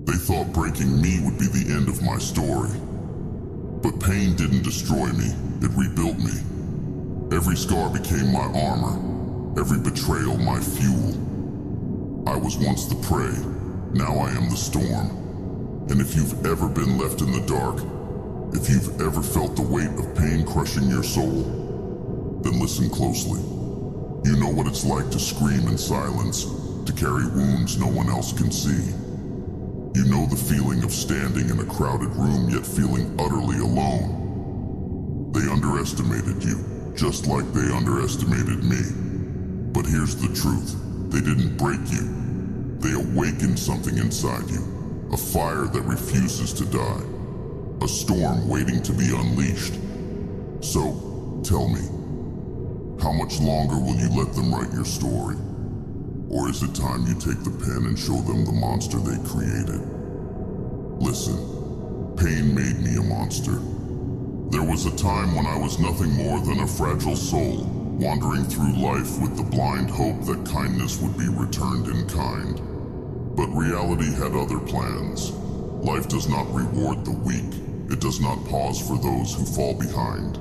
They thought breaking me would be the end of my story. But pain didn't destroy me, it rebuilt me. Every scar became my armor, every betrayal my fuel. I was once the prey, now I am the storm. And if you've ever been left in the dark, if you've ever felt the weight of pain crushing your soul, then listen closely. You know what it's like to scream in silence, to carry wounds no one else can see. You know the feeling of standing in a crowded room yet feeling utterly alone. They underestimated you, just like they underestimated me. But here's the truth, they didn't break you. They awakened something inside you, a fire that refuses to die, a storm waiting to be unleashed. So, tell me, how much longer will you let them write your story? Or is it time you take the pen and show them the monster they created? Listen, pain made me a monster. There was a time when I was nothing more than a fragile soul, wandering through life with the blind hope that kindness would be returned in kind. But reality had other plans. Life does not reward the weak. It does not pause for those who fall behind.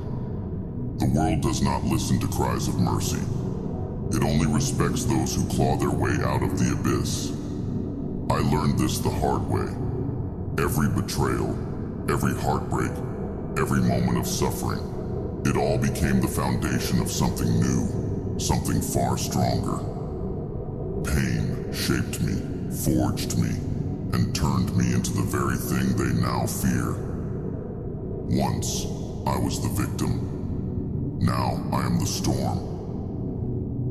The world does not listen to cries of mercy. It only respects those who claw their way out of the abyss. I learned this the hard way. Every betrayal, every heartbreak, every moment of suffering, it all became the foundation of something new, something far stronger. Pain shaped me, forged me, and turned me into the very thing they now fear. Once, I was the victim. Now, I am the storm.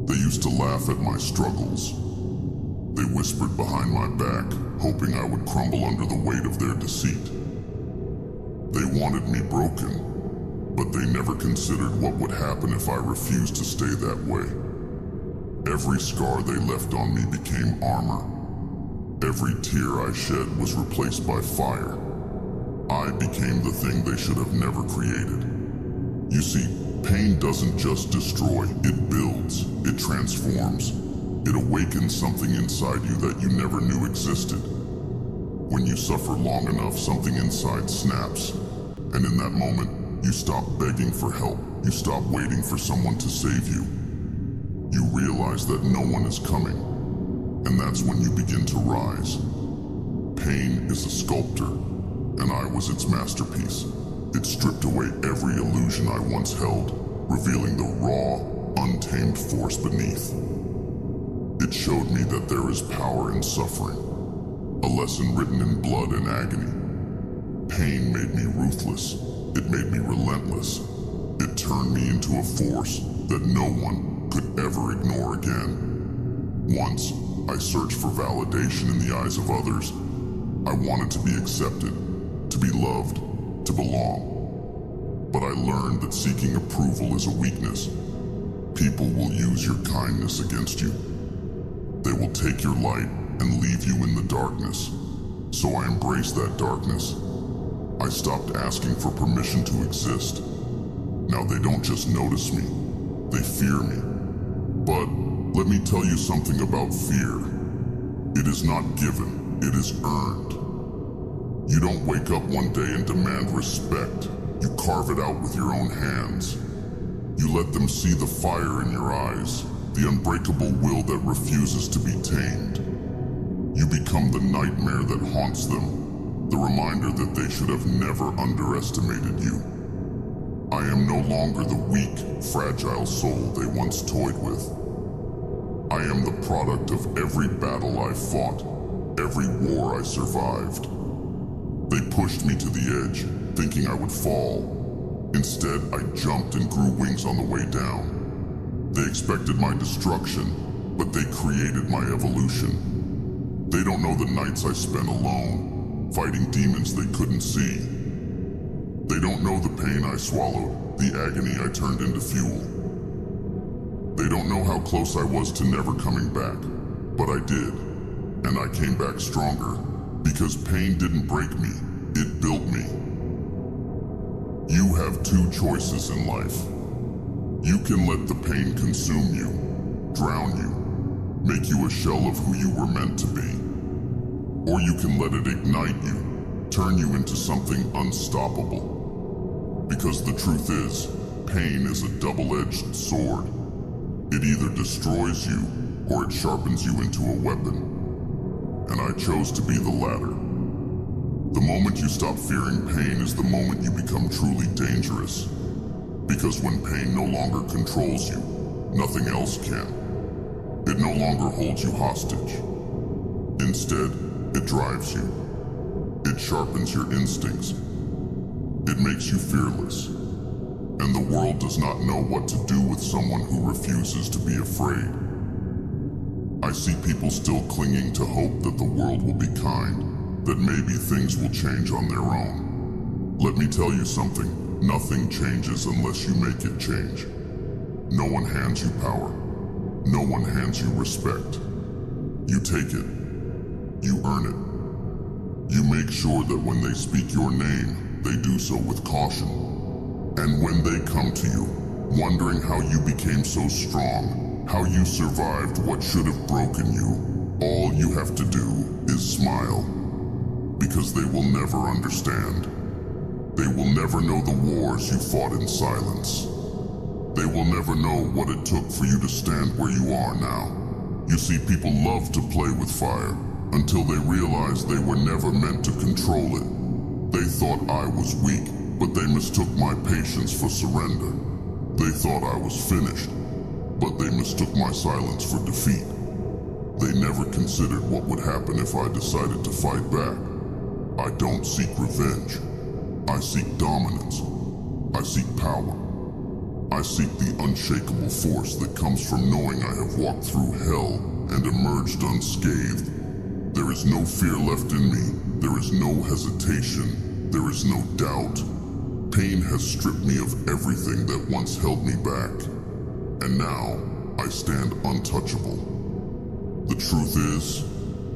They used to laugh at my struggles. They whispered behind my back, hoping I would crumble under the weight of their deceit. They wanted me broken, but they never considered what would happen if I refused to stay that way. Every scar they left on me became armor. Every tear I shed was replaced by fire. I became the thing they should have never created. You see, pain doesn't just destroy, it builds, it transforms. It awakens something inside you that you never knew existed. When you suffer long enough, something inside snaps. And in that moment, you stop begging for help. You stop waiting for someone to save you. You realize that no one is coming. And that's when you begin to rise. Pain is a sculptor, and I was its masterpiece. It stripped away every illusion I once held, revealing the raw, untamed force beneath. It showed me that there is power in suffering, a lesson written in blood and agony. Pain made me ruthless. It made me relentless. It turned me into a force that no one could ever ignore again. Once, I searched for validation in the eyes of others. I wanted to be accepted, to be loved, to belong. But I learned that seeking approval is a weakness. People will use your kindness against you. They will take your light and leave you in the darkness. So I embraced that darkness. I stopped asking for permission to exist. Now they don't just notice me, they fear me. But let me tell you something about fear. It is not given, it is earned. You don't wake up one day and demand respect. You carve it out with your own hands. You let them see the fire in your eyes, the unbreakable will that refuses to be tamed. You become the nightmare that haunts them, the reminder that they should have never underestimated you. I am no longer the weak, fragile soul they once toyed with. I am the product of every battle I fought, every war I survived. They pushed me to the edge, thinking I would fall. Instead, I jumped and grew wings on the way down. They expected my destruction, but they created my evolution. They don't know the nights I spent alone, fighting demons they couldn't see. They don't know the pain I swallowed, the agony I turned into fuel. They don't know how close I was to never coming back, but I did, and I came back stronger, because pain didn't break me, it built me. You have two choices in life. You can let the pain consume you, drown you, make you a shell of who you were meant to be. Or you can let it ignite you, turn you into something unstoppable. Because the truth is, pain is a double-edged sword. It either destroys you, or it sharpens you into a weapon. And I chose to be the latter. The moment you stop fearing pain is the moment you become truly dangerous. Because when pain no longer controls you, nothing else can. It no longer holds you hostage. Instead, it drives you. It sharpens your instincts. It makes you fearless. And the world does not know what to do with someone who refuses to be afraid. I see people still clinging to hope that the world will be kind, that maybe things will change on their own. Let me tell you something, nothing changes unless you make it change. No one hands you power. No one hands you respect. You take it. You earn it. You make sure that when they speak your name, they do so with caution. And when they come to you, wondering how you became so strong, how you survived what should have broken you, all you have to do is smile. Because they will never understand. They will never know the wars you fought in silence. They will never know what it took for you to stand where you are now. You see, people love to play with fire until they realized they were never meant to control it. They thought I was weak, but they mistook my patience for surrender. They thought I was finished, but they mistook my silence for defeat. They never considered what would happen if I decided to fight back. I don't seek revenge. I seek dominance. I seek power. I seek the unshakable force that comes from knowing I have walked through hell and emerged unscathed. There is no fear left in me. There is no hesitation. There is no doubt. Pain has stripped me of everything that once held me back. And now, I stand untouchable. The truth is,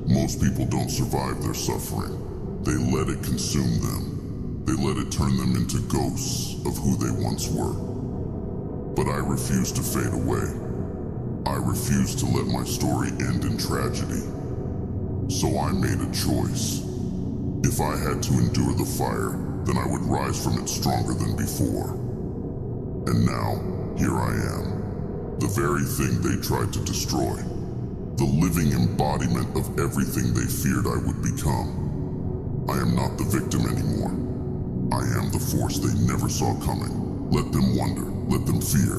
most people don't survive their suffering. They let it consume them. They let it turn them into ghosts of who they once were. But I refuse to fade away. I refuse to let my story end in tragedy. So I made a choice. If I had to endure the fire, then I would rise from it stronger than before. And now, here I am. The very thing they tried to destroy. The living embodiment of everything they feared I would become. I am not the victim anymore. I am the force they never saw coming. Let them wonder, let them fear.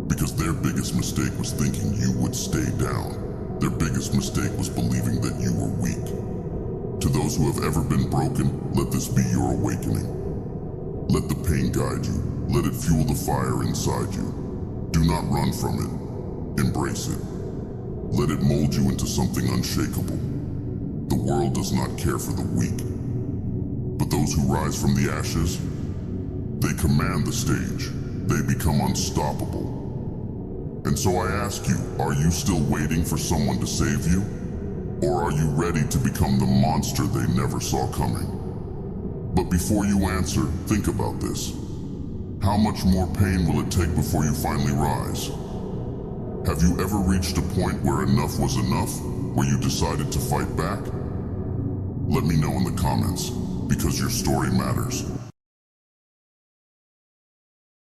Because their biggest mistake was thinking you would stay down. Their biggest mistake was believing that you were weak. To those who have ever been broken, let this be your awakening. Let the pain guide you. Let it fuel the fire inside you. Do not run from it. Embrace it. Let it mold you into something unshakable. The world does not care for the weak. But those who rise from the ashes, they command the stage. They become unstoppable. And so I ask you, are you still waiting for someone to save you? Or are you ready to become the monster they never saw coming? But before you answer, think about this. How much more pain will it take before you finally rise? Have you ever reached a point where enough was enough? Where you decided to fight back? Let me know in the comments, because your story matters.